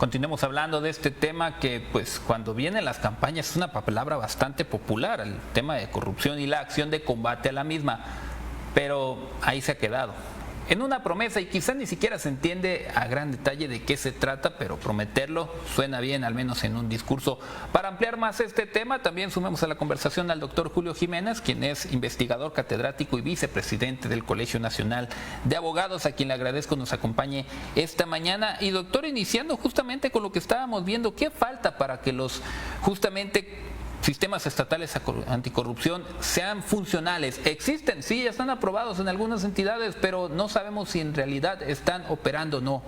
continuemos hablando de este tema que pues cuando vienen las campañas es una palabra bastante popular, el tema de corrupción y la acción de combate a la misma, pero ahí se ha quedado. En una promesa y quizás ni siquiera se entiende a gran detalle de qué se trata, pero prometerlo suena bien, al menos en un discurso. Para ampliar más este tema, también sumemos a la conversación al doctor Julio Jiménez, quien es investigador catedrático y vicepresidente del Colegio Nacional de Abogados, a quien le agradezco nos acompañe esta mañana. Y doctor, iniciando justamente con lo que estábamos viendo, ¿qué falta para que los sistemas estatales anticorrupción sean funcionales? Existen, sí, ya están aprobados en algunas entidades, pero no sabemos si en realidad están operando o no.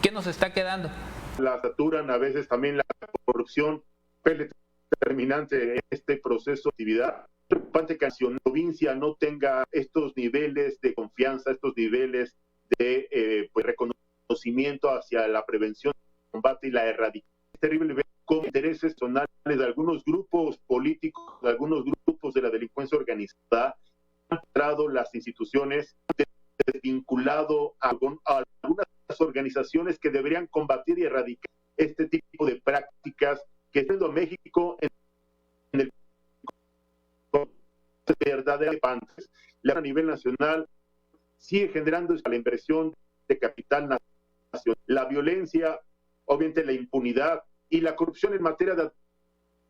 ¿Qué nos está quedando? La saturan a veces también la corrupción, determinante en este proceso de actividad. Es preocupante que la provincia no tenga estos niveles de confianza, estos niveles de reconocimiento hacia la prevención, combate y la erradicación. Es terrible ver cómo intereses personales de algunos grupos políticos, de algunos grupos de la delincuencia organizada han entrado las instituciones, desvinculado a algunas organizaciones que deberían combatir y erradicar este tipo de prácticas que siendo México en el verdadero antes. A nivel nacional sigue generando la inversión de capital nacional, la violencia, obviamente la impunidad y la corrupción en materia de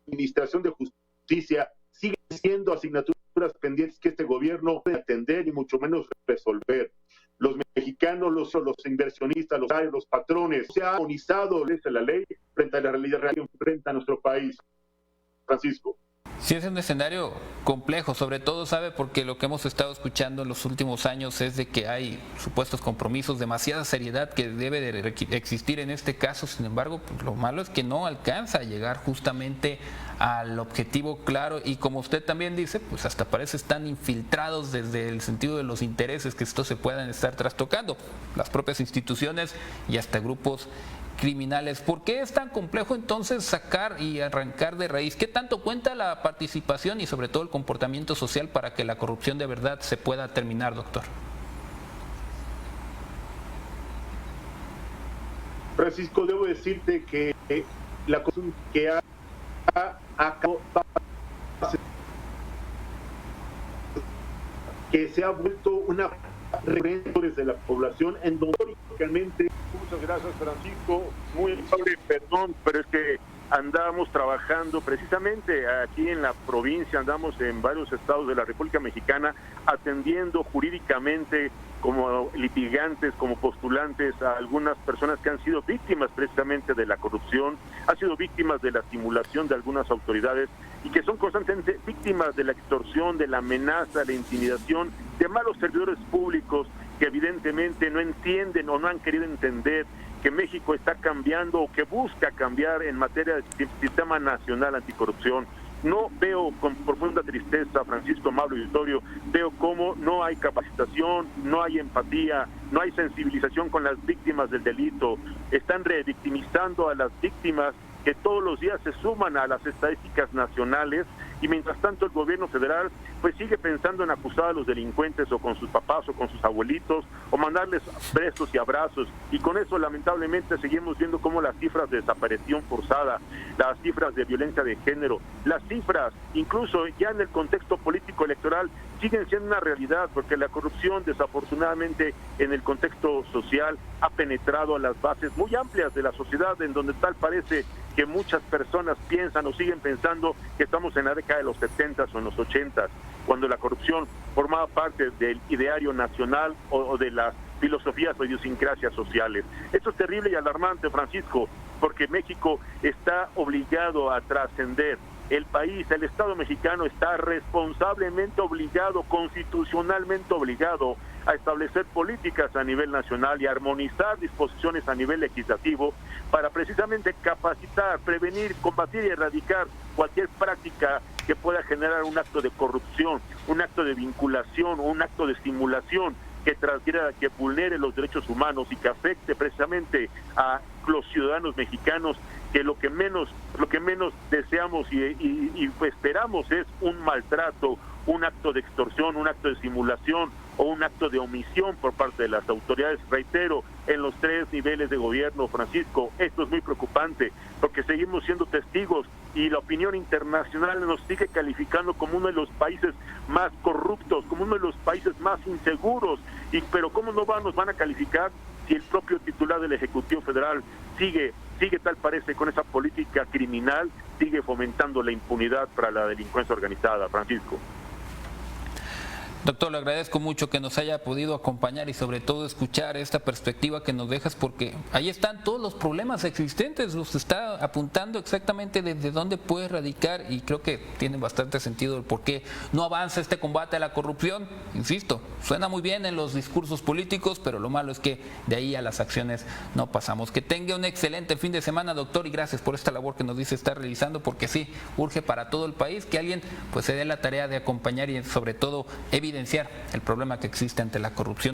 administración de justicia siguen siendo asignaturas pendientes que este gobierno no puede atender y mucho menos resolver. Los mexicanos, los inversionistas, los patrones, se ha armonizado la ley frente a la realidad real, frente a nuestro país. Francisco. Sí, es un escenario complejo, sobre todo, sabe, porque lo que hemos estado escuchando en los últimos años es de que hay supuestos compromisos, demasiada seriedad que debe de existir en este caso. Sin embargo, pues, lo malo es que no alcanza a llegar justamente al objetivo claro y como usted también dice, pues hasta parece están infiltrados desde el sentido de los intereses que estos se puedan estar trastocando, las propias instituciones y hasta grupos criminales. ¿Por qué es tan complejo entonces sacar y arrancar de raíz? ¿Qué tanto cuenta la participación y sobre todo el comportamiento social para que la corrupción de verdad se pueda terminar, doctor? Francisco, debo decirte que la corrupción que ha que se ha vuelto una recurrente de la población en donde históricamente. Muchas gracias, Francisco. Muy amable, perdón, pero es que andamos trabajando precisamente aquí en la provincia, andamos en varios estados de la República Mexicana atendiendo jurídicamente como litigantes, como postulantes a algunas personas que han sido víctimas precisamente de la corrupción, han sido víctimas de la simulación de algunas autoridades y que son constantemente víctimas de la extorsión, de la amenaza, la intimidación de malos servidores públicos que evidentemente no entienden o no han querido entender que México está cambiando o que busca cambiar en materia de sistema nacional anticorrupción. No veo con profunda tristeza, Francisco, amable auditorio, veo cómo no hay capacitación, no hay empatía, no hay sensibilización con las víctimas del delito. Están revictimizando a las víctimas que todos los días se suman a las estadísticas nacionales y mientras tanto el gobierno federal pues sigue pensando en acusar a los delincuentes o con sus papás o con sus abuelitos o mandarles besos y abrazos y con eso lamentablemente seguimos viendo cómo las cifras de desaparición forzada, las cifras de violencia de género, las cifras incluso ya en el contexto político electoral siguen siendo una realidad porque la corrupción desafortunadamente en el contexto social ha penetrado a las bases muy amplias de la sociedad en donde tal parece que muchas personas piensan o siguen pensando que estamos en la década de los 70s o en los 80s, cuando la corrupción formaba parte del ideario nacional o de las filosofías o idiosincrasias sociales. Esto es terrible y alarmante, Francisco, porque México está obligado a trascender. El país, el Estado mexicano está responsablemente obligado, constitucionalmente obligado a establecer políticas a nivel nacional y armonizar disposiciones a nivel legislativo para precisamente capacitar, prevenir, combatir y erradicar cualquier práctica que pueda generar un acto de corrupción, un acto de vinculación, un acto de simulación que transfiera, que vulnere los derechos humanos y que afecte precisamente a los ciudadanos mexicanos, que lo que menos deseamos y pues esperamos es un maltrato, un acto de extorsión, un acto de simulación, o un acto de omisión por parte de las autoridades. Reitero, en los 3 niveles de gobierno, Francisco, esto es muy preocupante porque seguimos siendo testigos y la opinión internacional nos sigue calificando como uno de los países más corruptos, como uno de los países más inseguros. Pero ¿cómo nos van a calificar si el propio titular del Ejecutivo Federal sigue tal parece con esa política criminal, sigue fomentando la impunidad para la delincuencia organizada, Francisco? Doctor, le agradezco mucho que nos haya podido acompañar y sobre todo escuchar esta perspectiva que nos dejas, porque ahí están todos los problemas existentes, los está apuntando exactamente desde dónde puede radicar y creo que tiene bastante sentido el por qué no avanza este combate a la corrupción. Insisto, suena muy bien en los discursos políticos, pero lo malo es que de ahí a las acciones no pasamos. Que tenga un excelente fin de semana, doctor, y gracias por esta labor que nos dice estar realizando, porque sí, urge para todo el país que alguien pues se dé la tarea de acompañar y sobre todo evidenciar el problema que existe ante la corrupción.